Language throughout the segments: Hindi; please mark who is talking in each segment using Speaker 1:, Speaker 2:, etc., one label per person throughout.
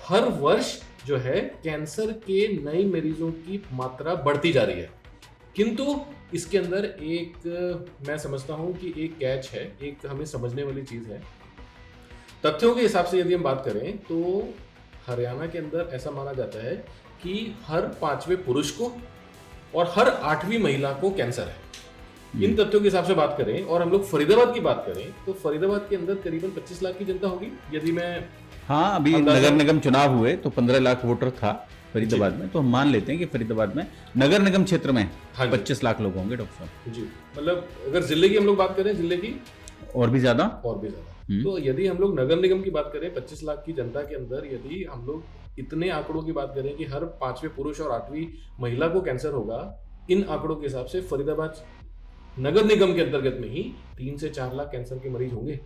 Speaker 1: हर वर्ष जो है कैंसर के नए मरीजों की मात्रा बढ़ती जा रही है, किंतु इसके अंदर एक मैं समझता हूं कि एक कैच है, एक हमें समझने वाली चीज है। तथ्यों के हिसाब से यदि हम बात करें तो हरियाणा के अंदर ऐसा माना जाता है कि हर 5वें पुरुष को और हर 8वीं महिला को कैंसर है। इन तथ्यों के हिसाब से बात करें और हम लोग फरीदाबाद की बात करें तो फरीदाबाद के अंदर करीबन 25 लाख की जनता होगी। यदि मैं
Speaker 2: अभी नगर निगम चुनाव हुए तो 15 लाख वोटर था फरीदाबाद में, तो हम मान लेते हैं कि फरीदाबाद में नगर निगम क्षेत्र में 25 लाख लोग होंगे डॉक्टर साहब
Speaker 1: जी। मतलब अगर जिले की हम लोग बात करें, जिले की
Speaker 2: और भी ज्यादा
Speaker 1: तो यदि हम लोग नगर निगम की बात करें 25 लाख की जनता के अंदर यदि हम लोग इतने आंकड़ों की बात करें कि हर 5वें पुरुष और 8वीं महिला को कैंसर होगा, इन आंकड़ों के हिसाब से फरीदाबाद नगर निगम के अंतर्गत में ही 3 से 4 लाख कैंसर के मरीज होंगे।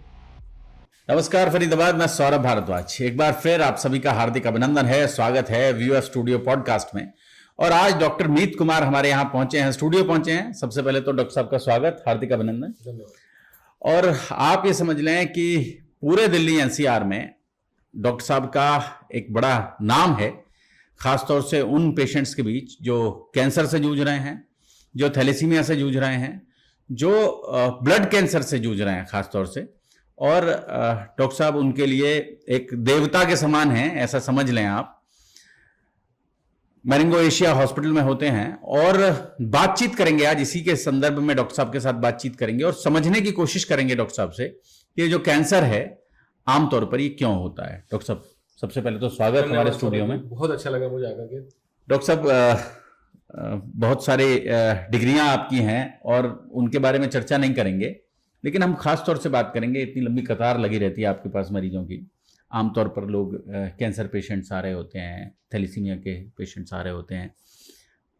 Speaker 2: नमस्कार फरीदाबाद, मैं सौरभ भारद्वाज। एक बार फिर आप सभी का हार्दिक अभिनंदन है, स्वागत है व्यूअर स्टूडियो पॉडकास्ट में। और आज डॉक्टर मीत कुमार हमारे यहाँ पहुंचे हैं, स्टूडियो पहुंचे हैं। सबसे पहले तो डॉक्टर साहब का स्वागत, हार्दिक अभिनंदन।
Speaker 1: धन्यवाद।
Speaker 2: और आप ये समझ लें कि पूरे दिल्ली एनसीआर में डॉक्टर साहब का एक बड़ा नाम है, खासतौर से उन पेशेंट्स के बीच जो कैंसर से जूझ रहे हैं, जो थैलेसीमिया से जूझ रहे हैं, जो ब्लड कैंसर से जूझ रहे हैं खासतौर से। और डॉक्टर साहब उनके लिए एक देवता के समान हैं, ऐसा समझ लें आप। मैरिंगो एशिया हॉस्पिटल में होते हैं और बातचीत करेंगे आज इसी के संदर्भ में। डॉक्टर साहब के साथ बातचीत करेंगे और समझने की कोशिश करेंगे डॉक्टर साहब से कि जो कैंसर है आमतौर पर ये क्यों होता है। डॉक्टर साहब सबसे पहले तो स्वागत हमारे स्टूडियो में।
Speaker 1: बहुत अच्छा लगा मुझे आकर के।
Speaker 2: डॉक्टर साहब बहुत सारे डिग्रियां आपकी हैं और उनके बारे में चर्चा नहीं करेंगे, लेकिन हम खास तौर से बात करेंगे, इतनी लंबी कतार लगी रहती है आपके पास मरीजों की। आमतौर पर लोग कैंसर पेशेंट्स आ रहे होते हैं, थैलेसीमिया के पेशेंट्स आ रहे होते हैं,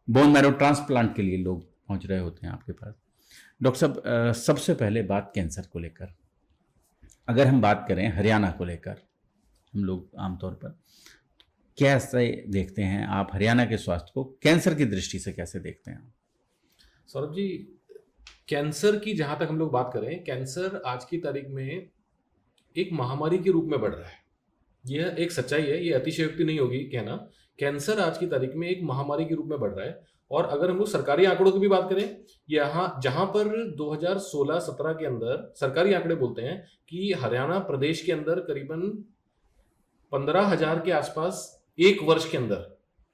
Speaker 2: बोन मैरो ट्रांसप्लांट के लिए लोग पहुंच रहे होते हैं आपके पास। डॉक्टर साहब सबसे पहले बात कैंसर को लेकर, अगर हम बात करें हरियाणा को लेकर, हम लोग आमतौर पर कैसे देखते हैं आप हरियाणा के स्वास्थ्य को, कैंसर की दृष्टि से कैसे देखते हैं?
Speaker 1: सौरभ जी, कैंसर की जहां तक हम लोग बात करें, कैंसर आज की तारीख में एक महामारी के रूप में बढ़ रहा है। यह एक सच्चाई है, ये अतिशयोक्ति नहीं होगी कहना। कैंसर आज की तारीख में एक महामारी के रूप में बढ़ रहा है। और अगर हम लोग सरकारी आंकड़ों की भी बात करें, यहाँ जहां पर 2016-17 के अंदर सरकारी आंकड़े बोलते हैं कि हरियाणा प्रदेश के अंदर करीबन 15,000 के आसपास एक वर्ष के अंदर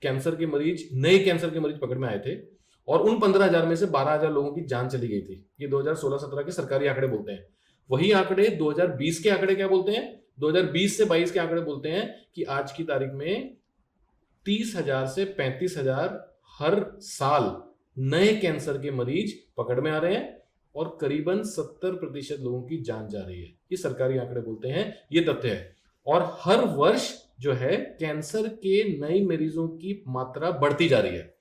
Speaker 1: कैंसर के मरीज, नए कैंसर के मरीज पकड़ में आए थे और उन 15,000 में से 12,000 लोगों की जान चली गई थी। ये 2016-17 के सरकारी आंकड़े बोलते हैं। वही आंकड़े 2020 के आंकड़े क्या बोलते हैं? 2020 से 22 के आंकड़े बोलते हैं कि आज की तारीख में 30,000 से 35,000 हर साल नए कैंसर के मरीज पकड़ में आ रहे हैं और करीबन 70% लोगों की जान जा रही है। ये सरकारी आंकड़े बोलते हैं, ये तथ्य है। और हर वर्ष जो है कैंसर के नए मरीजों की मात्रा बढ़ती जा रही है,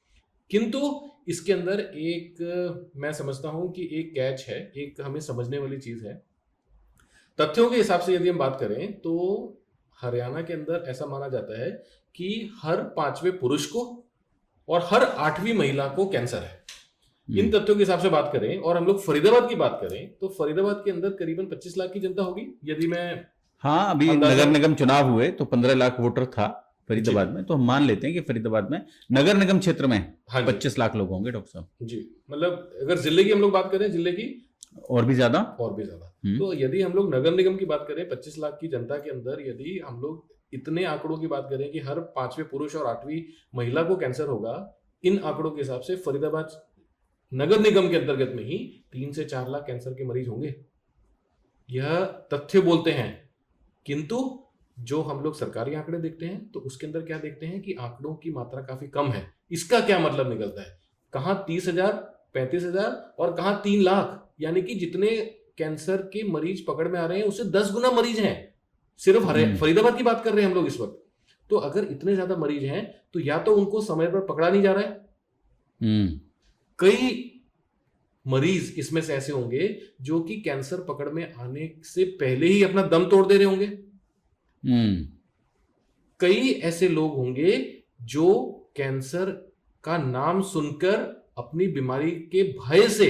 Speaker 1: किंतु इसके अंदर एक मैं समझता हूं कि एक कैच है, एक हमें समझने वाली चीज है। तथ्यों के हिसाब से यदि हम बात करें तो हरियाणा के अंदर ऐसा माना जाता है कि हर 5वें पुरुष को और हर 8वीं महिला को कैंसर है। इन तथ्यों के हिसाब से बात करें और हम लोग फरीदाबाद की बात करें तो फरीदाबाद के अंदर करीबन 25 लाख की जनता होगी। यदि मैं
Speaker 2: अभी नगर निगम चुनाव हुए तो 15 लाख वोटर था फरीदाबाद में, तो हम मान लेते हैं कि फरीदाबाद में नगर निगम क्षेत्र में 25 लाख लोग होंगे डॉक्टर साहब
Speaker 1: जी। मतलब अगर जिले की हम लोग बात करें, जिले की
Speaker 2: और भी ज्यादा
Speaker 1: तो यदि हम लोग नगर निगम की बात करें 25 लाख की जनता के अंदर यदि हम लोग इतने आंकड़ों की बात करें कि हर 5वें पुरुष और 8वीं महिला को कैंसर होगा, इन आंकड़ों के हिसाब से फरीदाबाद नगर निगम के अंतर्गत में ही 3 से 4 लाख कैंसर के मरीज होंगे। यह तथ्य बोलते हैं, किंतु जो हम लोग सरकारी आंकड़े देखते हैं तो उसके अंदर क्या देखते हैं कि आंकड़ों की मात्रा काफी कम है। इसका क्या मतलब निकलता है? कहां 30,000, 35,000 और कहां 3 लाख, यानी कि जितने कैंसर के मरीज पकड़ में आ रहे हैं उससे 10 गुना मरीज हैं। सिर्फ फरीदाबाद की बात कर रहे हैं हम लोग इस वक्त। तो अगर इतने ज्यादा मरीज हैं तो या तो उनको समय पर पकड़ा नहीं जा रहा है, कई मरीज इसमें से ऐसे होंगे जो कि कैंसर पकड़ में आने से पहले ही अपना दम तोड़ दे रहे होंगे। कई ऐसे लोग होंगे जो कैंसर का नाम सुनकर अपनी बीमारी के भय से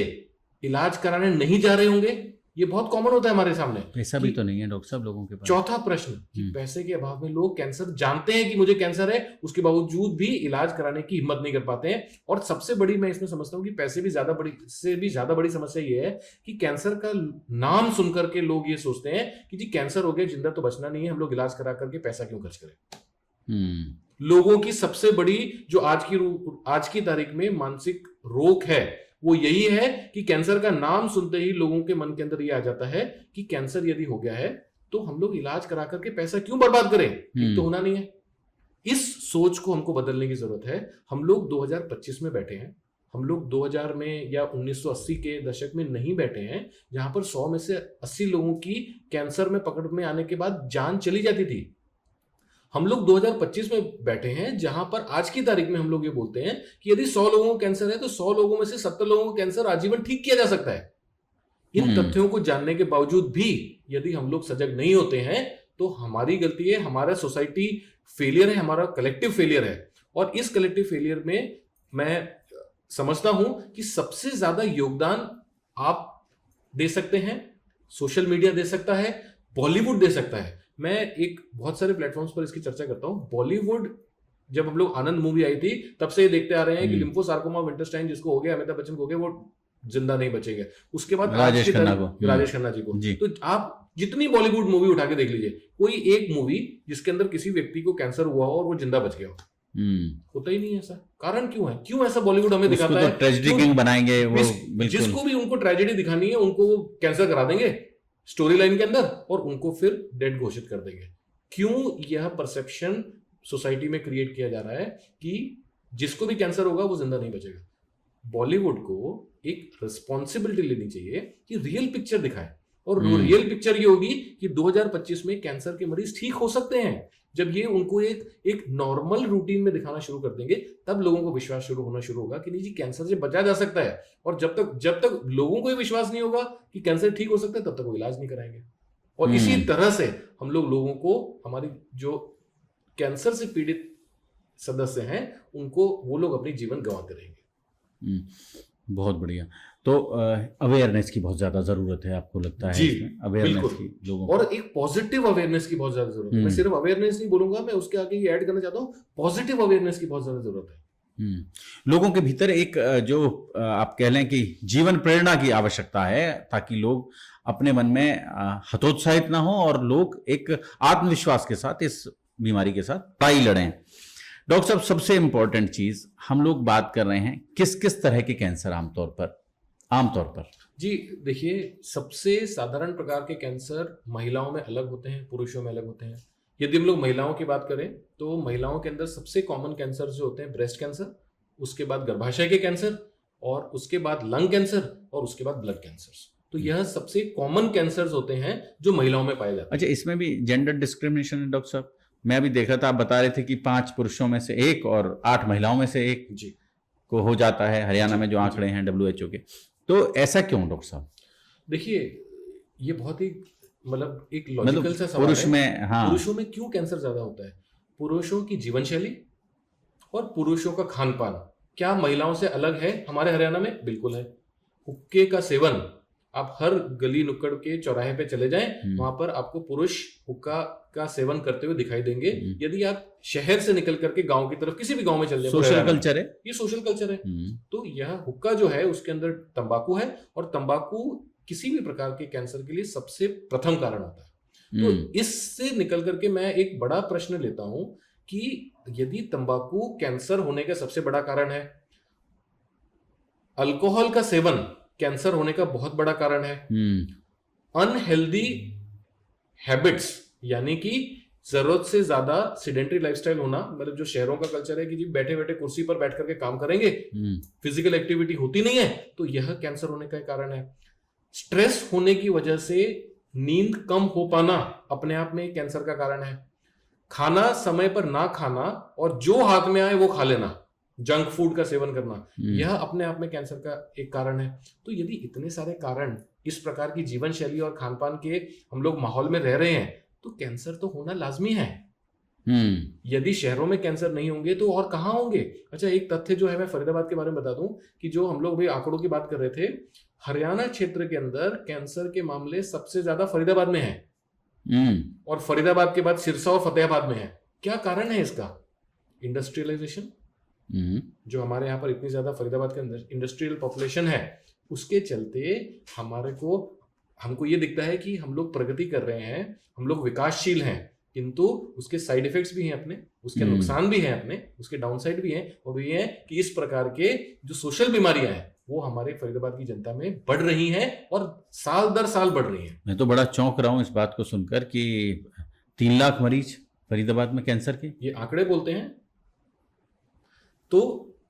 Speaker 1: इलाज कराने नहीं जा रहे होंगे। ये बहुत कॉमन होता है हमारे सामने।
Speaker 2: पैसा भी तो नहीं है डॉक्टर साहब लोगों के पास।
Speaker 1: चौथा प्रश्न कि पैसे के अभाव में लोग कैंसर जानते हैं कि मुझे कैंसर है, उसके बावजूद भी इलाज कराने की हिम्मत नहीं कर पाते हैं। और सबसे बड़ी मैं इसमें समझता हूँ कि पैसे भी ज्यादा बड़ी समस्या ये है कि कैंसर का नाम सुनकर के लोग ये सोचते हैं कि जी कैंसर हो गया, जिंदा तो बचना नहीं है, हम लोग इलाज करा करके पैसा क्यों खर्च करें। लोगों की सबसे बड़ी जो आज की तारीख में मानसिक रोग है वो यही है कि कैंसर का नाम सुनते ही लोगों के मन के अंदर ये आ जाता है कि कैंसर यदि हो गया है तो हम लोग इलाज करा करके पैसा क्यों बर्बाद करें, ठीक तो होना नहीं है। इस सोच को हमको बदलने की जरूरत है। हम लोग 2025 में बैठे हैं, हम लोग 2000 में या 1980 के दशक में नहीं बैठे हैं जहां पर 100 में से 80 लोगों की कैंसर में पकड़ में आने के बाद जान चली जाती थी। हम लोग 2025 में बैठे हैं जहां पर आज की तारीख में हम लोग ये बोलते हैं कि यदि 100 लोगों को कैंसर है तो 100 लोगों में से 70 लोगों को कैंसर आजीवन ठीक किया जा सकता है। इन तथ्यों को जानने के बावजूद भी यदि हम लोग सजग नहीं होते हैं तो हमारी गलती है, हमारा सोसाइटी फेलियर है, हमारा कलेक्टिव फेलियर है। और इस कलेक्टिव फेलियर में मैं समझता हूं कि सबसे ज्यादा योगदान आप दे सकते हैं, सोशल मीडिया दे सकता है, बॉलीवुड दे सकता है। मैं एक बहुत सारे प्लेटफॉर्म्स पर इसकी चर्चा करता हूं। बॉलीवुड, जब हम लोग आनंद मूवी आई थी तब से ये देखते आ रहे हैं कि लिम्फोसार्कोमा विंटरस्टाइन जिसको हो गया, अमिताभ बच्चन को हो गया, वो जिंदा नहीं बचेंगे। उसके बाद राजेश खन्ना जी को तो आप जितनी बॉलीवुड मूवी उठा के देख लीजिए, कोई एक मूवी जिसके अंदर किसी व्यक्ति को कैंसर हुआ हो और वो जिंदा बच गया हो, होता ही नहीं है। ऐसा कारण क्यों है? क्यों ऐसा बॉलीवुड हमें दिखाता है?
Speaker 2: ट्रेजेडी किंग बनाएंगे वो,
Speaker 1: जिसको भी उनको ट्रेजेडी दिखानी है उनको कैंसर करा देंगे स्टोरी लाइन के अंदर और उनको फिर डेड घोषित कर देंगे। क्यों यह परसेप्शन सोसाइटी में क्रिएट किया जा रहा है कि जिसको भी कैंसर होगा वो जिंदा नहीं बचेगा? बॉलीवुड को एक रिस्पॉन्सिबिलिटी लेनी चाहिए कि रियल पिक्चर दिखाए। और रियल पिक्चर ये होगी कि 2025 में कैंसर के मरीज ठीक हो सकते हैं। जब ये उनको एक नॉर्मल रूटीन में दिखाना शुरू कर देंगे तब लोगों को विश्वास शुरू होगा कि नहीं जी कैंसर से बचा जा सकता है। और जब तक लोगों को ये विश्वास नहीं होगा कि कैंसर ठीक हो सकता है तब तक वो इलाज नहीं कराएंगे। और इसी तरह से हम लोगों को, हमारी जो कैंसर से पीड़ित सदस्य हैं उनको, वो लोग अपनी जीवन गंवाते रहेंगे।
Speaker 2: बहुत बढ़िया। तो अवेयरनेस की बहुत ज्यादा जरूरत है, आपको लगता है?
Speaker 1: जी,
Speaker 2: अवेयरनेस की लोगों
Speaker 1: और एक पॉजिटिव अवेयरनेस की बहुत ज्यादा जरूरत है। मैं सिर्फ अवेयरनेस नहीं बोलूंगा, मैं उसके आगे ये ऐड करना चाहता हूँ, पॉजिटिव अवेयरनेस की बहुत ज्यादा जरूरत है।
Speaker 2: लोगों के भीतर एक जो आप कह लें कि जीवन प्रेरणा की आवश्यकता है ताकि लोग अपने मन में हतोत्साहित ना हो और लोग एक आत्मविश्वास के साथ इस बीमारी के साथ लड़ाई लड़ें। डॉक्टर साहब, सबसे इंपॉर्टेंट चीज हम लोग बात कर रहे हैं किस किस तरह के कैंसर आमतौर पर? जी
Speaker 1: देखिए, सबसे साधारण प्रकार के कैंसर महिलाओं में अलग होते हैं, पुरुषों में अलग होते हैं। यदि हम लोग महिलाओं की बात करें तो महिलाओं के अंदर सबसे कॉमन कैंसर जो होते हैं ब्रेस्ट कैंसर, उसके बाद गर्भाशय के कैंसर, और उसके बाद लंग कैंसर, और उसके बाद ब्लड कैंसर। तो यह सबसे कॉमन कैंसर होते हैं जो महिलाओं में पाए जाते हैं।
Speaker 2: अच्छा, इसमें भी जेंडर डिस्क्रिमिनेशन है डॉक्टर साहब? मैं अभी देखा था, आप बता रहे थे कि 5 पुरुषों में से 1 और 8 महिलाओं में से 1
Speaker 1: जी
Speaker 2: को हो जाता है, हरियाणा में जो आंकड़े हैं WHO के। तो ऐसा क्यों डॉक्टर साहब?
Speaker 1: देखिए, ये बहुत ही मतलब एक लॉजिकल सा सवाल
Speaker 2: पुरुष
Speaker 1: है।
Speaker 2: में, हाँ,
Speaker 1: पुरुषों में क्यों कैंसर ज्यादा होता है? पुरुषों की जीवन शैली और पुरुषों का खान पान क्या महिलाओं से अलग है? हमारे हरियाणा में बिल्कुल है। हुक्के का सेवन, आप हर गली नुक्कड़ के चौराहे पे चले जाएं, वहां पर आपको पुरुष हुक्का का सेवन करते हुए दिखाई देंगे। यदि आप शहर से निकल करके गांव की तरफ किसी भी गांव में चल जाए,
Speaker 2: सोशल कल्चर है, ये
Speaker 1: सोशल कल्चर है। तो यह हुक्का जो है उसके अंदर तंबाकू है, और तंबाकू किसी भी प्रकार के कैंसर के लिए सबसे प्रथम कारण होता है। तो इससे निकल करके मैं एक बड़ा प्रश्न लेता हूं कि यदि तंबाकू कैंसर होने का सबसे बड़ा कारण है, अल्कोहल का सेवन कैंसर होने का बहुत बड़ा कारण है, अनहेल्दी हैबिट्स यानी कि जरूरत से ज्यादा सीडेंटरी लाइफस्टाइल होना, मतलब जो शहरों का कल्चर है कि जी बैठे बैठे कुर्सी पर बैठ करके काम करेंगे, फिजिकल एक्टिविटी होती नहीं है, तो यह कैंसर होने का कारण है। स्ट्रेस होने की वजह से नींद कम हो पाना अपने आप में कैंसर का कारण है। खाना समय पर ना खाना और जो हाथ में आए वो खा लेना, जंक फूड का सेवन करना, यह अपने आप में कैंसर का एक कारण है। तो यदि इतने सारे कारण इस प्रकार की जीवन शैली और खान पान के हम लोग माहौल में रह रहे हैं तो कैंसर तो होना लाजमी है। यदि शहरों में कैंसर नहीं होंगे तो और कहाँ होंगे? अच्छा, एक तथ्य जो है मैं फरीदाबाद के बारे में बता दूं कि जो हम लोग भी आंकड़ों की बात कर रहे थे, हरियाणा क्षेत्र के अंदर कैंसर के मामले सबसे ज्यादा फरीदाबाद में हैं और फरीदाबाद के बाद सिरसा और फतेहाबाद में है। क्या कारण है इसका? इंडस्ट्रियलाइजेशन। जो हमारे यहाँ पर इतनी ज्यादा फरीदाबाद के अंदर इंडस्ट्रियल पॉपुलेशन है, उसके चलते हमको ये दिखता है कि हम लोग प्रगति कर रहे हैं, हम लोग विकासशील हैं, किंतु उसके साइड इफेक्ट्स भी हैं अपने, उसके नुकसान भी हैं अपने, उसके डाउन साइड भी हैं। और वो ये है कि इस प्रकार के जो सोशल बीमारियां हैं वो हमारे फरीदाबाद की जनता में बढ़ रही हैं और साल दर साल बढ़ रही हैं।
Speaker 2: मैं तो बड़ा चौंक रहा हूँ इस बात को सुनकर कि 3 लाख मरीज फरीदाबाद में कैंसर के,
Speaker 1: ये आंकड़े बोलते हैं। तो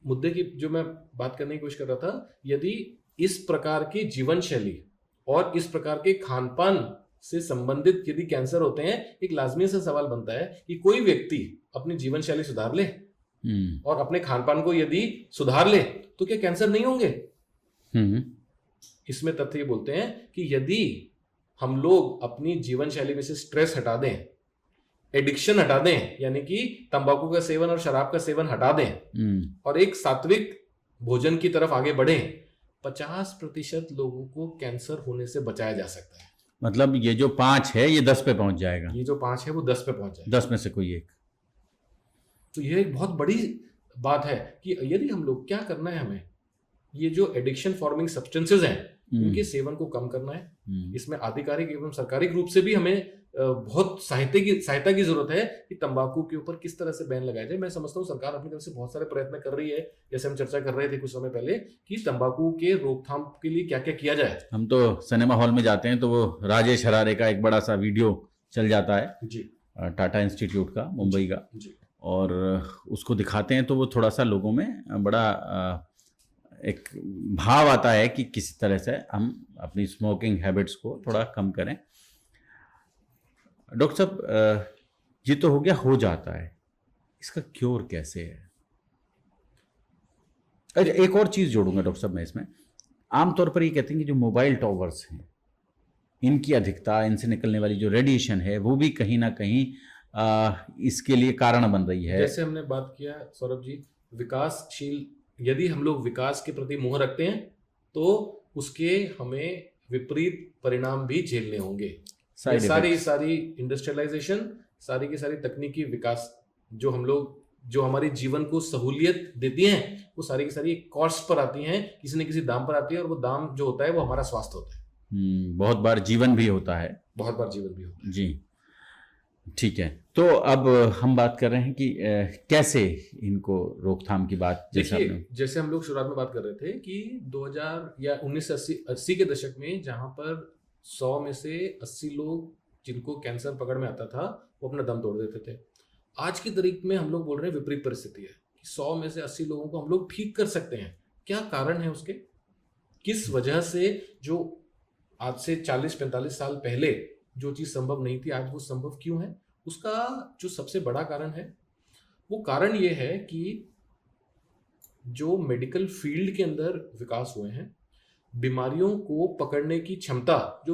Speaker 1: मुद्दे की जो मैं बात करने की कोशिश कर रहा था, यदि इस प्रकार की जीवन शैली और इस प्रकार के खान पान से संबंधित यदि कैंसर होते हैं, एक लाजमी सा सवाल बनता है कि कोई व्यक्ति अपनी जीवन शैली सुधार ले और अपने खान पान को यदि सुधार ले तो क्या कैंसर नहीं होंगे? इसमें तथ्य ये बोलते हैं कि यदि हम लोग अपनी जीवन शैली में से स्ट्रेस हटा दें, एडिक्शन हटा दें, यानी कि तंबाकू का सेवन और शराब का सेवन हटा दें और एक सात्विक भोजन की तरफ आगे बढ़ें, 50% लोगों को कैंसर होने से बचाया जा सकता है।
Speaker 2: मतलब ये जो 5 है ये 10 पे पहुंच जाएगा।
Speaker 1: ये जो 5 है वो 10 पे पहुंच जाएगा,
Speaker 2: 10 में से कोई एक।
Speaker 1: तो ये एक बहुत बड़ी बात है कि यदि हम लोग, क्या करना है हमें, ये जो एडिक्शन फॉर्मिंग सब्सटेंसेस हैं उनके सेवन को कम करना है। इसमें आधिकारिक एवं सरकारी रूप से भी हमें बहुत सहायता की जरूरत है कि तंबाकू के ऊपर किस तरह से बैन लगाया जाए। मैं समझता हूँ सरकार अपनी तरफ से बहुत सारे प्रयत्न कर रही है, जैसे हम चर्चा कर रहे थे कुछ समय पहले कि तंबाकू के रोकथाम के लिए क्या क्या किया जाए।
Speaker 2: हम तो सिनेमा हॉल में जाते हैं तो वो राजेश हरारे का एक बड़ा सा वीडियो चल जाता है
Speaker 1: जी,
Speaker 2: टाटा इंस्टीट्यूट का, मुंबई का
Speaker 1: जी,
Speaker 2: और उसको दिखाते हैं तो वो थोड़ा सा लोगों में बड़ा एक भाव आता है कि किसी तरह से हम अपनी स्मोकिंग हैबिट्स को थोड़ा कम करें। डॉक्टर साहब, ये तो हो गया, हो जाता है, इसका क्योर कैसे है? अच्छा, एक और चीज़ जोड़ूंगा डॉक्टर साहब मैं इसमें। आमतौर पर ये कहते हैं कि जो मोबाइल टॉवर्स हैं इनकी अधिकता, इनसे निकलने वाली जो रेडिएशन है वो भी कहीं ना कहीं इसके लिए कारण बन रही है।
Speaker 1: जैसे हमने बात किया सौरभ जी, विकासशील, यदि हम लोग विकास के प्रति मोह रखते हैं तो उसके हमें विपरीत परिणाम भी झेलने होंगे। सारी इंडस्ट्रियलाइजेशन, सारी की सारी तकनीकी विकास जो हम लोग, जो हमारे जीवन को सहूलियत देती हैं, वो सारी की सारी कॉस्ट पर आती हैं, किसी न किसी दाम पर आती है और वो दाम जो होता है वो हमारा स्वास्थ्य होता है।
Speaker 2: बहुत बार जीवन भी होता है।
Speaker 1: बहुत बार जीवन भी होता है
Speaker 2: जी, ठीक है। तो अब हम बात कर रहे हैं कि कैसे इनको रोकथाम की बात,
Speaker 1: जैसे हम लोग शुरुआत में बात कर रहे थे कि 2000 या 1980 के दशक में जहां पर 100 में से 80 लोग जिनको कैंसर पकड़ में आता था वो अपना दम तोड़ देते थे। आज की तारीख में हम लोग बोल रहे हैं विपरीत परिस्थिति है कि 100 में से 80 लोगों को हम लोग ठीक कर सकते हैं। क्या कारण है उसके? किस वजह से जो आज से 40-45 साल पहले जो चीज संभव नहीं थी आज वो संभव क्यों है? उसका जो सबसे बड़ा कारण है वो कारण ये है कि जो मेडिकल फील्ड के अंदर विकास हुए हैं, बीमारियों को पकड़ने की क्षमता जो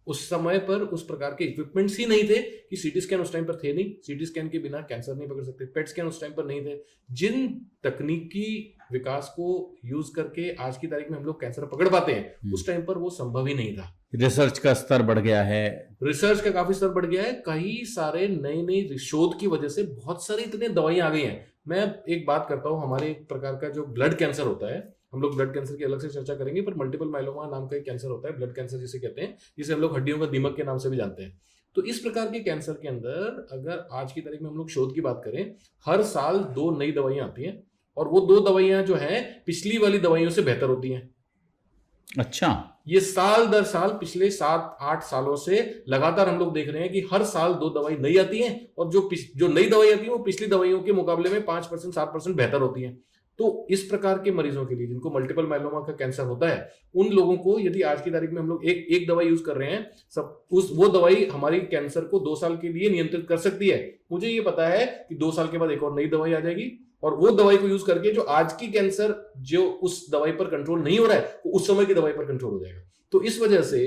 Speaker 1: उस समय पर उस प्रकार के इक्विपमेंट्स ही नहीं थे कि सीटी स्कैन उस टाइम पर थे नहीं, सीटी स्कैन के बिना कैंसर नहीं पकड़ सकते, पेट स्कैन उस टाइम पर नहीं थे। जिन तकनीकी विकास को यूज करके आज की तारीख में हम लोग कैंसर पकड़ पाते हैं उस टाइम पर वो संभव ही नहीं था।
Speaker 2: रिसर्च का स्तर बढ़ गया है,
Speaker 1: रिसर्च का काफी स्तर बढ़ गया है, कई सारे नई शोध की वजह से बहुत सारी इतनी दवाइयां आ गई हैं। मैं एक बात करता हूँ, हमारे एक प्रकार का जो ब्लड कैंसर होता है, हम लोग ब्लड कैंसर की अलग से चर्चा करेंगे, पर मल्टीपल माइलोमा नाम का एक कैंसर होता है, ब्लड कैंसर जिसे कहते हैं, जिसे हम लोग हड्डियों का दीमक के नाम से भी जानते हैं। तो इस प्रकार के कैंसर के अंदर अगर आज की तारीख में हम लोग शोध की बात करें, हर साल 2 नई दवाइयां आती हैं और वो 2 दवाइयां जो हैं पिछली वाली दवाइयों से बेहतर होती हैं।
Speaker 2: अच्छा,
Speaker 1: ये साल दर साल पिछले 7-8 सालों से लगातार हम लोग देख रहे हैं कि हर साल 2 दवाई नई आती हैं और जो नई दवाई आती है वो पिछली दवाइयों के मुकाबले में 5% 7% बेहतर होती हैं। तो इस प्रकार के मरीजों के लिए जिनको मल्टीपल माइलोमा का कैंसर होता है, उन लोगों को यदि आज की तारीख में हम लोग एक दवाई यूज कर रहे हैं, वो दवाई हमारी कैंसर को 2 साल के लिए नियंत्रित कर सकती है। मुझे ये पता है कि 2 साल के बाद एक और नई दवाई आ जाएगी और वो दवाई को यूज करके जो आज की कैंसर जो उस दवाई पर कंट्रोल नहीं हो रहा है वो उस समय की दवाई पर कंट्रोल हो जाएगा। तो इस वजह से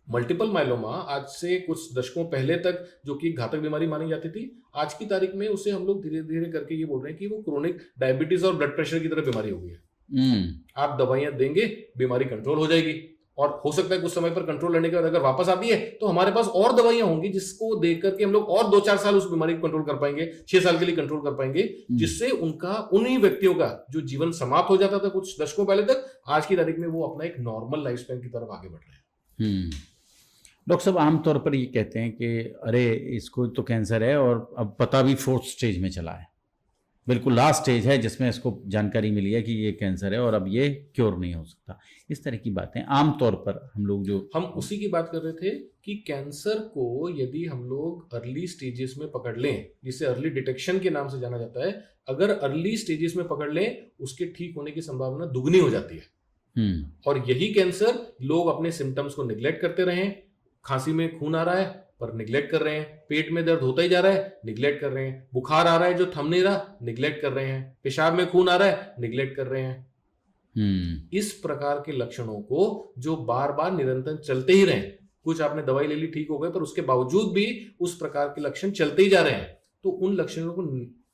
Speaker 1: मल्टीपल माइलोमा आज से कुछ दशकों पहले तक जो कि घातक बीमारी मानी जाती थी, आज की तारीख में उसे हम लोग धीरे धीरे करके ये बोल रहे हैं कि वो क्रोनिक डायबिटीज और ब्लड प्रेशर की तरह बीमारी हो गई है। आप दवाइयां देंगे, बीमारी कंट्रोल हो जाएगी, और हो सकता है कुछ समय पर कंट्रोल लेने के बाद अगर वापस आती है तो हमारे पास और दवाइयां होंगी जिसको देख करके हम लोग और 2-4 साल उस बीमारी को कंट्रोल कर पाएंगे, 6 साल के लिए कंट्रोल कर पाएंगे, जिससे उनका उन्हीं व्यक्तियों का जो जीवन समाप्त हो जाता था कुछ दशकों पहले तक, आज की तारीख में वो अपना एक नॉर्मल लाइफ स्पैन की तरफ आगे बढ़ रहे हैं।
Speaker 2: डॉक्टर साहब आमतौर पर ये कहते हैं कि अरे इसको तो कैंसर है और अब पता भी 4th स्टेज में चला है, बिल्कुल लास्ट स्टेज है जिसमें इसको जानकारी मिली है कि ये कैंसर है और अब ये क्योर नहीं हो सकता। इस तरह की बातें आमतौर पर हम लोग हम
Speaker 1: उसी की बात कर रहे थे कि कैंसर को यदि हम लोग अर्ली स्टेजेस में पकड़ लें, जिसे अर्ली डिटेक्शन के नाम से जाना जाता है, अगर अर्ली स्टेजेस में पकड़ लें उसके ठीक होने की संभावना दुगनी हो जाती है। और यही कैंसर लोग अपने सिम्टम्स को निग्लेक्ट करते रहे, खांसी में खून आ रहा है पर निग्लेक्ट कर रहे हैं, पेट में दर्द होता ही जा रहा है, निग्लेक्ट कर रहे हैं, बुखार आ रहा है जो थम नहीं रहा, निग्लेक्ट कर रहे हैं, पेशाब में खून आ रहा है, निग्लेक्ट कर रहे हैं। इस प्रकार के लक्षणों को जो बार बार निरंतर चलते ही रहे, कुछ आपने दवाई ले ली ठीक हो गए पर उसके बावजूद भी उस प्रकार के लक्षण चलते ही जा रहे हैं, तो उन लक्षणों को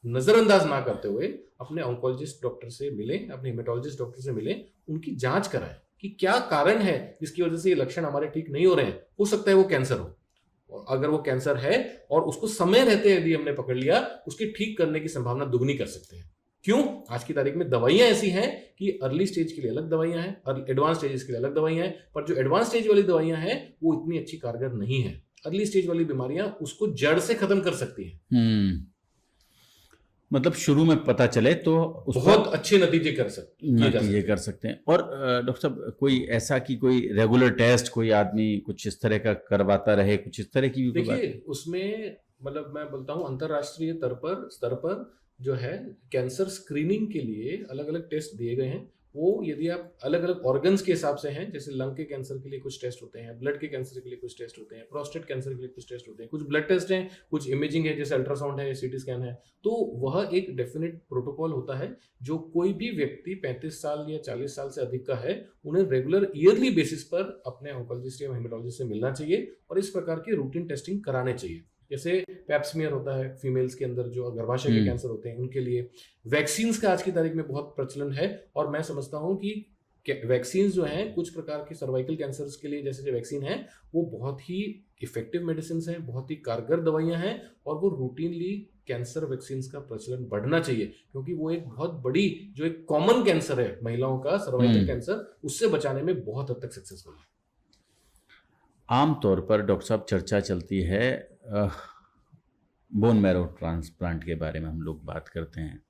Speaker 1: नजरअंदाज ना करते हुए अपने ऑन्कोलॉजिस्ट डॉक्टर से मिलें, अपने हेमेटोलॉजिस्ट डॉक्टर से मिलें, उनकी जांच कराएं कि क्या कारण है जिसकी वजह से ये लक्षण हमारे ठीक नहीं हो रहे हैं। हो सकता है वो कैंसर हो, अगर वो कैंसर है और उसको समय रहते यदि हमने पकड़ लिया, उसके ठीक करने की संभावना दुगनी कर सकते हैं। क्यों? आज की तारीख में दवाइयां ऐसी हैं कि अर्ली स्टेज के लिए अलग दवाइयां हैं और एडवांस स्टेजेस के लिए अलग दवाइयां हैं, पर जो एडवांस स्टेज वाली दवाइयां हैं वो इतनी अच्छी कारगर नहीं है। अर्ली स्टेज वाली बीमारियां उसको जड़ से खत्म कर सकती हैं।
Speaker 2: मतलब शुरू में पता चले तो
Speaker 1: बहुत अच्छे नतीजे कर
Speaker 2: सकते हैं। और डॉक्टर साहब कोई ऐसा कि कोई रेगुलर टेस्ट कोई आदमी कुछ इस तरह का करवाता रहे, कुछ इस तरह की भी
Speaker 1: देखिए उसमें मतलब मैं बोलता हूँ अंतरराष्ट्रीय स्तर पर जो है कैंसर स्क्रीनिंग के लिए अलग अलग टेस्ट दिए गए हैं। वो यदि आप अलग अलग ऑर्गन्स के हिसाब से हैं, जैसे लंग के कैंसर के लिए कुछ टेस्ट होते हैं, ब्लड के कैंसर के लिए कुछ टेस्ट होते हैं, प्रोस्टेट कैंसर के लिए कुछ टेस्ट होते हैं, कुछ ब्लड टेस्ट हैं, कुछ इमेजिंग है जैसे अल्ट्रासाउंड है, सीटी स्कैन है, तो वह एक डेफिनेट प्रोटोकॉल होता है जो कोई भी व्यक्ति 35 साल या 40 साल से अधिक का है उन्हें रेगुलर ईयरली बेसिस पर अपने ऑन्कोलॉजिस्ट या हेमेटोलॉजिस्ट से मिलना चाहिए और इस प्रकार की रूटीन टेस्टिंग कराने चाहिए। जैसे पैप्समियर होता है फीमेल्स के अंदर जो गर्भाशय के कैंसर होते हैं उनके लिए। वैक्सीन्स का आज की तारीख में बहुत प्रचलन है और मैं समझता हूं कि वैक्सीन्स जो हैं कुछ प्रकार के सर्वाइकल कैंसर्स के लिए जैसे जो वैक्सीन है वो बहुत ही इफेक्टिव मेडिसिन हैं, बहुत ही कारगर दवाइयां हैं और वो रूटीनली कैंसर वैक्सीन्स का प्रचलन बढ़ना चाहिए क्योंकि वो एक बहुत बड़ी जो एक कॉमन कैंसर है महिलाओं का सर्वाइकल कैंसर, उससे बचाने में बहुत हद तक सक्सेसफुल है।
Speaker 2: आमतौर पर डॉक्टर साहब चर्चा चलती है बोन मैरो ट्रांसप्लांट के बारे में हम लोग बात करते हैं,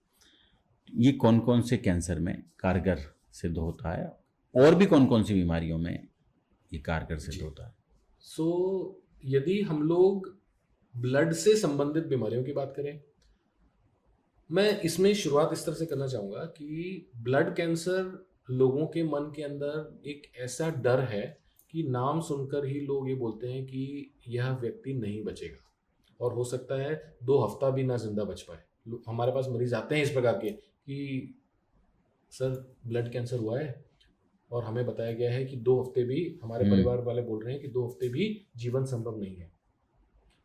Speaker 2: ये कौन कौन से कैंसर में कारगर सिद्ध होता है और भी कौन कौन सी बीमारियों में ये कारगर सिद्ध होता है?
Speaker 1: यदि हम लोग ब्लड से संबंधित बीमारियों की बात करें, मैं इसमें शुरुआत इस तरह से करना चाहूँगा कि ब्लड कैंसर लोगों के मन के अंदर एक ऐसा डर है कि नाम सुनकर ही लोग ये बोलते हैं कि यह व्यक्ति नहीं बचेगा और हो सकता है 2 हफ्ता भी ना जिंदा बच पाए। हमारे पास मरीज आते हैं इस प्रकार के कि सर ब्लड कैंसर हुआ है और हमें बताया गया है कि 2 हफ्ते भी, हमारे परिवार वाले बोल रहे हैं कि 2 हफ्ते भी जीवन संभव नहीं है।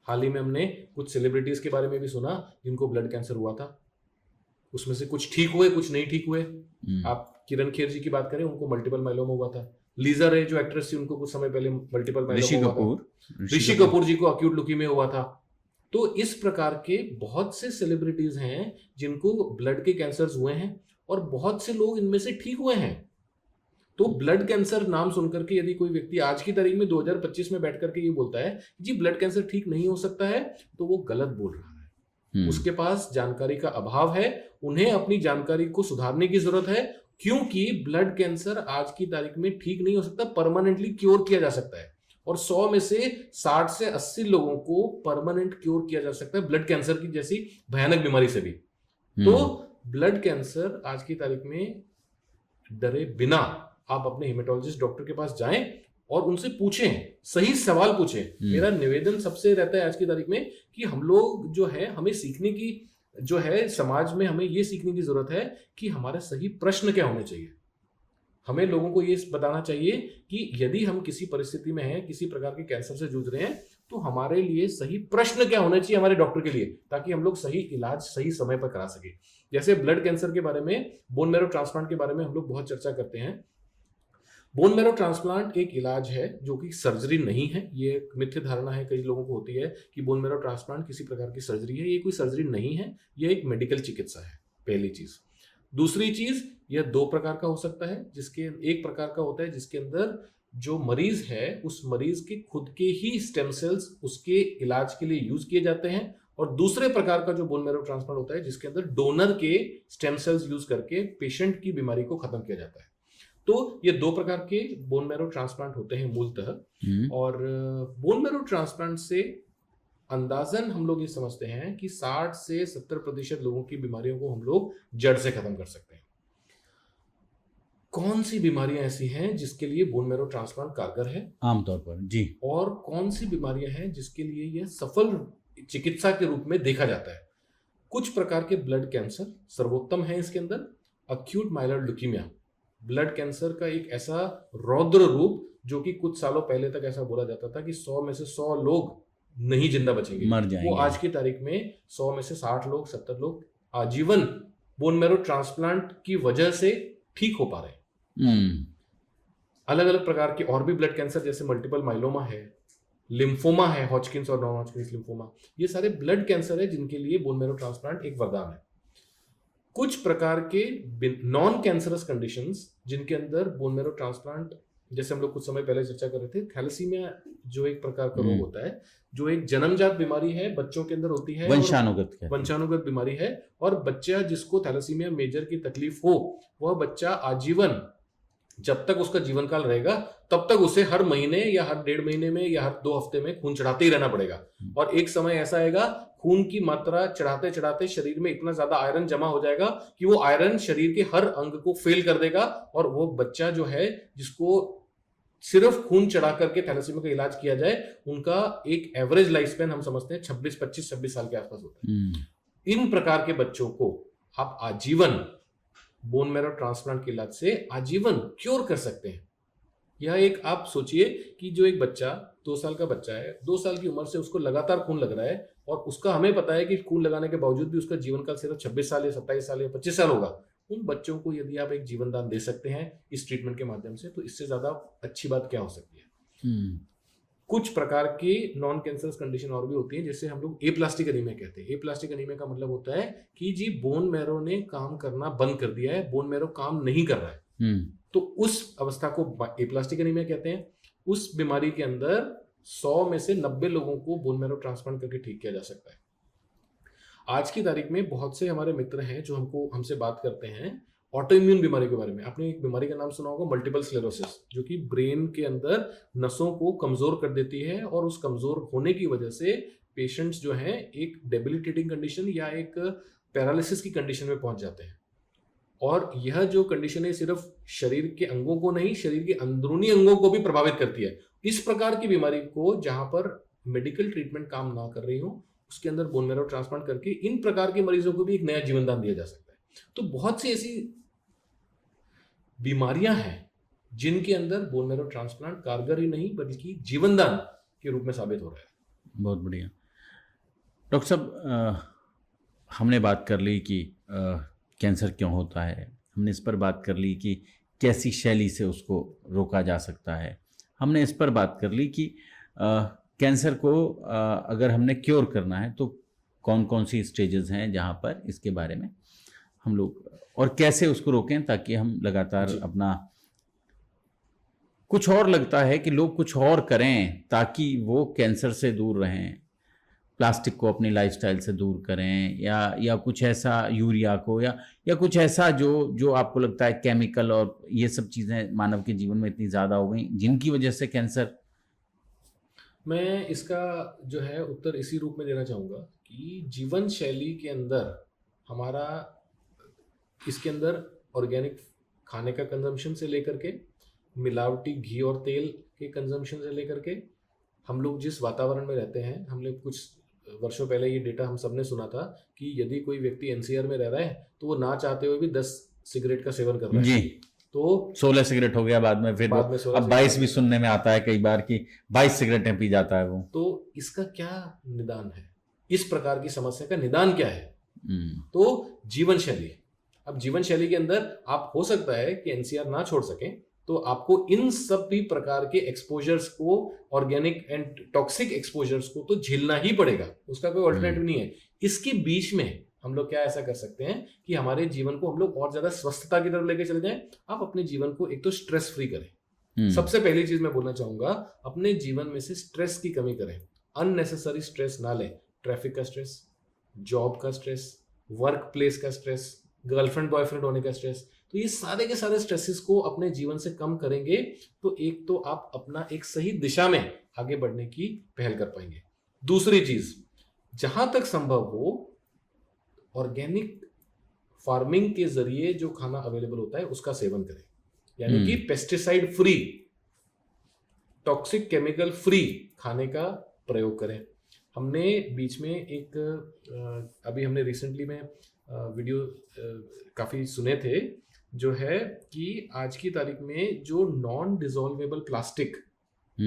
Speaker 1: हाल ही में हमने कुछ सेलिब्रिटीज के बारे में भी सुना जिनको ब्लड कैंसर हुआ था, उसमें से कुछ ठीक हुए कुछ नहीं ठीक हुए। आप किरण खेर जी की बात करें, उनको मल्टीपल माइलोमा हुआ था। लीजा रे जो एक्ट्रेस थी उनको कुछ समय पहले मल्टीपल माइलोमा हुआ था। ऋषि कपूर जी को अक्यूट ल्यूकीमिया हुआ था। तो इस प्रकार के बहुत से सेलिब्रिटीज हैं जिनको ब्लड के कैंसर्स हुए हैं और बहुत से लोग इनमें से ठीक हुए हैं। तो ब्लड कैंसर नाम सुनकर के यदि कोई व्यक्ति आज की तारीख में 2025 में बैठ करके ये बोलता है जी ब्लड कैंसर ठीक नहीं हो सकता है, तो वो गलत बोल रहा है। उसके पास जानकारी का अभाव है, उन्हें अपनी जानकारी को सुधारने की जरूरत है क्योंकि ब्लड कैंसर आज की तारीख में ठीक नहीं हो सकता, परमानेंटली क्योर किया जा सकता है और 100 में से 60 से 80 लोगों को परमानेंट क्योर किया जा सकता है ब्लड कैंसर की जैसी भयानक बीमारी से भी। तो ब्लड कैंसर आज की तारीख में डरे बिना आप अपने हेमेटोलॉजिस्ट डॉक्टर के पास जाएं और उनसे पूछें, सही सवाल पूछें। मेरा निवेदन सबसे रहता है आज की तारीख में कि हम लोग जो है हमें सीखने की जो है समाज में हमें ये सीखने की जरूरत है कि हमारे सही प्रश्न क्या होने चाहिए। हमें लोगों को ये बताना चाहिए कि यदि हम किसी परिस्थिति में हैं, किसी प्रकार के कैंसर से जूझ रहे हैं, तो हमारे लिए सही प्रश्न क्या होना चाहिए हमारे डॉक्टर के लिए, ताकि हम लोग सही इलाज सही समय पर करा सके। जैसे ब्लड कैंसर के बारे में, बोन मैरो ट्रांसप्लांट के बारे में हम लोग बहुत चर्चा करते हैं। बोन मैरो ट्रांसप्लांट एक इलाज है जो कि सर्जरी नहीं है। ये एक मिथ्य धारणा है कई लोगों को होती है कि बोन मैरो ट्रांसप्लांट किसी प्रकार की सर्जरी है। ये कोई सर्जरी नहीं है, ये एक मेडिकल चिकित्सा है, पहली चीज। दूसरी चीज, यह 2 प्रकार का हो सकता है, जिसके एक प्रकार का होता है जिसके अंदर जो मरीज है उस मरीज के खुद के ही स्टेम सेल्स उसके इलाज के लिए यूज किए जाते हैं, और दूसरे प्रकार का जो बोन मैरो ट्रांसप्लांट होता है जिसके अंदर डोनर के स्टेम सेल्स यूज करके पेशेंट की बीमारी को खत्म किया जाता है। तो ये 2 प्रकार के बोन मैरो ट्रांसप्लांट होते हैं मूलतः। और बोन मैरो ट्रांसप्लांट से अंदाजन हम लोग ये समझते हैं कि 60 से 70% लोगों की बीमारियों को हम लोग जड़ से खत्म कर सकते हैं। कौन सी बीमारियां ऐसी हैं जिसके लिए बोन मैरो ट्रांसप्लांट कारगर है
Speaker 2: आमतौर पर जी,
Speaker 1: और कौन सी बीमारियां हैं जिसके लिए यह सफल चिकित्सा के रूप में देखा जाता है? कुछ प्रकार के ब्लड कैंसर सर्वोत्तम है इसके अंदर। Acute myeloid leukaemia blood cancer का एक ऐसा रौद्र रूप जो कि कुछ सालों पहले तक ऐसा बोला जाता था कि 100 में से 100 लोग नहीं जिंदा बचेंगे,
Speaker 2: मर जाएंगे।
Speaker 1: वो आज की तारीख में 100 में से 60 लोग 70 लोग आजीवन बोन मैरो ट्रांसप्लांट की वजह से ठीक हो पा रहे हैं। अलग अलग प्रकार के और भी ब्लड कैंसर जैसे मल्टीपल माइलोमा है, लिम्फोमा है, हॉजकिंस और नॉन हॉजकिंस लिम्फोमा, ये सारे ब्लड कैंसर है जिनके लिए बोन मैरो ट्रांसप्लांट एक वरदान है। कुछ प्रकार के नॉन कैंसरस कंडीशंस जिनके अंदर बोन मैरो ट्रांसप्लांट, जैसे हम लोग कुछ समय पहले चर्चा कर रहे थे, थैलेसीमिया जो एक प्रकार का रोग होता है, जो एक जन्मजात बीमारी है, बच्चों के अंदर होती है, वंशानुगत बीमारी है, और बच्चा जिसको थैलेसीमिया मेजर की तकलीफ हो वह बच्चा आजीवन, जब तक उसका जीवन काल रहेगा तब तक उसे हर महीने या हर 1.5 महीने में या हर 2 हफ्ते में खून चढ़ाते ही रहना पड़ेगा। और एक समय ऐसा आएगा खून की मात्रा चढ़ाते चढ़ाते शरीर में इतना ज्यादा आयरन जमा हो जाएगा कि वो आयरन शरीर के हर अंग को फेल कर देगा, और वो बच्चा जो है जिसको सिर्फ खून चढ़ा करके थैलेसीमिया का इलाज किया जाए, उनका एक एवरेज लाइफ स्पैन हम समझते हैं 25-26 साल के आसपास होता है। इन प्रकार के बच्चों को आप आजीवन बोन मैरो ट्रांसप्लांट के इलाज से आजीवन क्योर कर सकते हैं। यह एक, आप सोचिए कि जो एक बच्चा 2 साल का बच्चा है, 2 साल की उम्र से उसको लगातार खून लग रहा है, और उसका हमें पता है कि खून लगाने के बावजूद भी उसका जीवन काल सिर्फ 26 साल या 27 साल या 25 साल होगा। उन बच्चों को यदि आप एक जीवन दान दे सकते हैं इस ट्रीटमेंट के माध्यम से, तो इससे ज्यादा अच्छी बात क्या हो सकती है। कुछ प्रकार के नॉन कैंसरस कंडीशन और भी होती है, जैसे हम लोग एप्लास्टिक एनीमिया कहते हैं। एप्लास्टिक एनीमिया का मतलब होता है कि जी बोन मैरो ने काम करना बंद कर दिया है, बोन मैरो काम नहीं कर रहा है, तो उस अवस्था को एप्लास्टिक एनीमिया कहते हैं। उस बीमारी के अंदर 100 में से 90 लोगों को बोन मैरो ट्रांसप्लांट करके ठीक किया जा सकता है। आज की तारीख में बहुत से हमारे मित्र हैं जो हमसे बात करते हैं ऑटो इम्यून बीमारी के बारे में। आपने एक बीमारी का नाम सुना होगा, मल्टीपल स्क्लेरोसिस, जो कि ब्रेन के अंदर नसों को कमजोर कर देती है, और उस कमजोर होने की वजह से पेशेंट्स जो हैं एक डेबिलिटेटिंग कंडीशन या एक पैरालिसिस की कंडीशन में पहुंच जाते हैं। और यह जो कंडीशन है सिर्फ शरीर के अंगों को नहीं, शरीर के अंदरूनी अंगों को भी प्रभावित करती है। इस प्रकार की बीमारी को जहां पर मेडिकल ट्रीटमेंट काम ना कर रही हो, उसके अंदर बोन मैरो ट्रांसप्लांट करके इन प्रकार के मरीजों को भी एक नया जीवन दान दिया जा सकता है। तो बहुत सी ऐसी बीमारियां हैं जिनके अंदर बोन मैरो ट्रांसप्लांट कारगर ही नहीं बल्कि जीवनदान के रूप में साबित हो रहा है।
Speaker 2: बहुत बढ़िया डॉक्टर साहब, हमने बात कर ली कि कैंसर क्यों होता है, हमने इस पर बात कर ली कि कैसी शैली से उसको रोका जा सकता है, हमने इस पर बात कर ली कि कैंसर को अगर हमने क्योर करना है तो कौन कौन सी स्टेजेस हैं जहाँ पर इसके बारे में हम लोग, और कैसे उसको रोकें ताकि हम लगातार अपना, कुछ और लगता है कि लोग कुछ और करें ताकि वो कैंसर से दूर रहें, प्लास्टिक को अपनी लाइफस्टाइल से दूर करें, या कुछ ऐसा, यूरिया को, या कुछ ऐसा जो आपको लगता है केमिकल और ये सब चीज़ें मानव के जीवन में इतनी ज़्यादा हो गई जिनकी वजह से कैंसर।
Speaker 1: मैं इसका जो है उत्तर इसी रूप में देना चाहूँगा कि जीवन शैली के अंदर हमारा, इसके अंदर ऑर्गेनिक खाने का कंजम्पशन से लेकर के मिलावटी घी और तेल के कंजम्पशन से लेकर के, हम लोग जिस वातावरण में रहते हैं, हमने कुछ वर्षों पहले ये डेटा हम सबने सुना था कि यदि कोई व्यक्ति एनसीआर में रह रहा है तो वो ना चाहते हुए भी 10 सिगरेट का सेवन कर रहा है। तो
Speaker 2: 16 सिगरेट हो गया बाद में, फिर
Speaker 1: बाद में 16
Speaker 2: अब 22 भी सुनने में आता है कई बार कि 22 सिगरेटें पी जाता है वो।
Speaker 1: तो इसका क्या निदान है, इस प्रकार की समस्या का निदान क्या है?
Speaker 2: हम्म,
Speaker 1: तो जीवन शैली। अब जीवन शैली के अंदर आप हो सकता है कि एनसीआर ना छोड़ सकें, तो आपको इन सब भी प्रकार के एक्सपोजर्स को, ऑर्गेनिक एंड टॉक्सिक एक्सपोजर्स को तो झेलना ही पड़ेगा, उसका कोई ऑल्टरनेटिव नहीं है। इसके बीच में हम लोग क्या ऐसा कर सकते हैं कि हमारे जीवन को हम लोग और ज्यादा स्वस्थता की तरफ लेके चले जाएं। आप अपने जीवन को एक तो स्ट्रेस फ्री करें। सबसे पहली चीज मैं बोलना चाहूंगा, अपने जीवन में से स्ट्रेस की कमी करें। अननेसेसरी स्ट्रेस ना लें। ट्रैफिक का स्ट्रेस, जॉब का स्ट्रेस, वर्क प्लेस का स्ट्रेस, गर्लफ्रेंड बॉयफ्रेंड होने का स्ट्रेस, तो ये सारे के सारे स्ट्रेसेस को अपने जीवन से कम करेंगे तो एक तो आप अपना एक सही दिशा में आगे बढ़ने की पहल कर पाएंगे। दूसरी चीज, जहां तक संभव हो ऑर्गेनिक फार्मिंग के जरिए जो खाना अवेलेबल होता है उसका सेवन करें, यानी कि pesticide free, toxic chemical free खाने का प्रयोग करें। हमने बीच में एक अभी हमने रिसेंटली में वीडियो काफी सुने थे, जो है कि आज की तारीख में जो नॉन डिसॉल्वेबल प्लास्टिक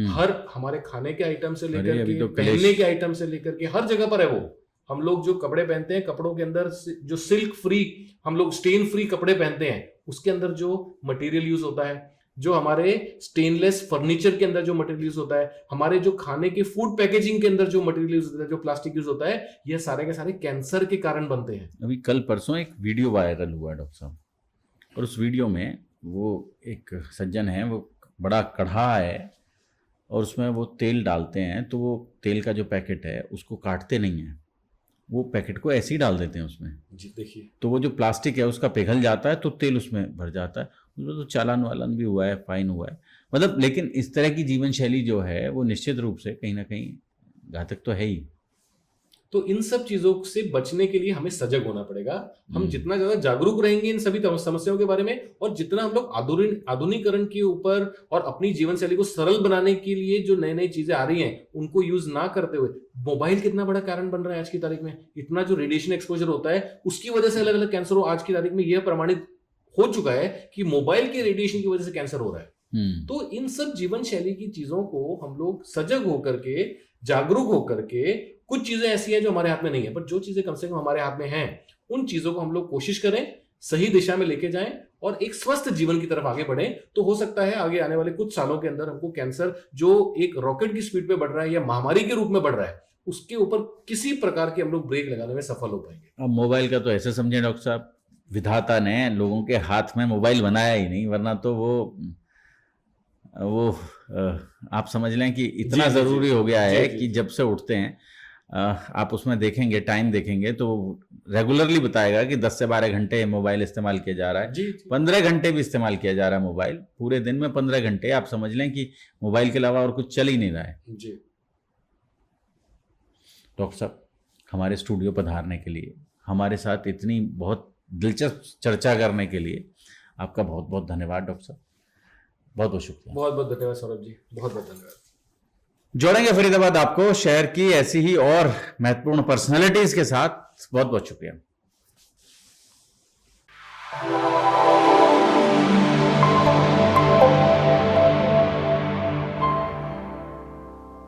Speaker 1: हर हमारे खाने के आइटम से लेकर के पहनने के आइटम से लेकर के हर जगह पर है। वो हम लोग जो कपड़े पहनते हैं, कपड़ों के अंदर जो सिल्क फ्री, हम लोग स्टेन फ्री कपड़े पहनते हैं, उसके अंदर जो मटेरियल यूज होता है, जो हमारे स्टेनलेस फर्नीचर के अंदर जो मटेरियल यूज होता है, हमारे जो खाने के फूड पैकेजिंग के अंदर जो मटेरियल यूज होता है, जो प्लास्टिक यूज होता है, ये सारे के सारे कैंसर के कारण बनते हैं।
Speaker 2: अभी कल परसों एक वीडियो वायरल हुआ डॉक्टर साहब, और उस वीडियो में वो एक सज्जन है, वो बड़ा कढ़ा है और उसमें वो तेल डालते हैं, तो वो तेल का जो पैकेट है उसको काटते नहीं हैं, वो पैकेट को ऐसे ही डाल देते हैं उसमें
Speaker 1: जी। देखिए,
Speaker 2: तो वो जो प्लास्टिक है उसका पिघल जाता है तो तेल उसमें भर जाता है। उसमें तो चालान वालान भी हुआ है, फाइन हुआ है, मतलब। लेकिन इस तरह की जीवन शैली जो है वो निश्चित रूप से कहीं ना कहीं घातक तो है ही।
Speaker 1: तो इन सब चीजों से बचने के लिए हमें सजग होना पड़ेगा। हम जितना ज्यादा जागरूक रहेंगे इन सभी समस्याओं के बारे में, और जितना हम लोग आधुनिकीकरण के ऊपर और अपनी जीवन शैली को सरल बनाने के लिए जो नई नई चीजें आ रही हैं उनको यूज ना करते हुए, मोबाइल कितना बड़ा कारण बन रहा है आज की तारीख में, इतना जो रेडिएशन एक्सपोजर होता है उसकी वजह से अलग अलग कैंसर हो। आज की तारीख में यह प्रमाणित हो चुका है कि मोबाइल के रेडिएशन की वजह से कैंसर हो रहा है। तो इन सब जीवन शैली की चीजों को हम लोग सजग होकर के, जागरूक होकर के, कुछ चीजें ऐसी हैं जो हमारे हाथ में नहीं है, पर जो चीजें कम से कम हमारे हाथ में हैं उन चीजों को हम लोग कोशिश करें, सही दिशा में लेके जाएं और एक स्वस्थ जीवन की तरफ आगे बढ़ें। तो हो सकता है आगे आने वाले कुछ सालों के अंदर हमको कैंसर जो एक रॉकेट की स्पीड पे बढ़ रहा है या महामारी के रूप में बढ़ रहा है, उसके ऊपर किसी प्रकार के हम लोग ब्रेक लगाने में सफल हो पाएंगे।
Speaker 2: अब मोबाइल का तो ऐसे समझे डॉक्टर साहब, विधाता ने लोगों के हाथ में मोबाइल बनाया ही नहीं, वरना तो वो आप समझ लें कि इतना ज़रूरी हो गया है कि जब से उठते हैं आप उसमें देखेंगे, टाइम देखेंगे तो रेगुलरली बताएगा कि 10 से 12 घंटे मोबाइल इस्तेमाल किया जा रहा है। 15 घंटे भी इस्तेमाल किया जा रहा है मोबाइल, पूरे दिन में 15 घंटे आप समझ लें कि मोबाइल के अलावा और कुछ चल ही नहीं रहा है
Speaker 1: जी।
Speaker 2: डॉक्टर साहब, हमारे स्टूडियो पधारने के लिए, हमारे साथ इतनी बहुत दिलचस्प चर्चा करने के लिए आपका बहुत बहुत धन्यवाद डॉक्टर साहब, बहुत बहुत शुक्रिया।
Speaker 1: बहुत बहुत धन्यवाद सौरभ जी, बहुत बहुत धन्यवाद।
Speaker 2: जोड़ेंगे फरीदाबाद आपको शहर की ऐसी ही और महत्वपूर्ण पर्सनालिटीज के साथ। बहुत बहुत शुक्रिया।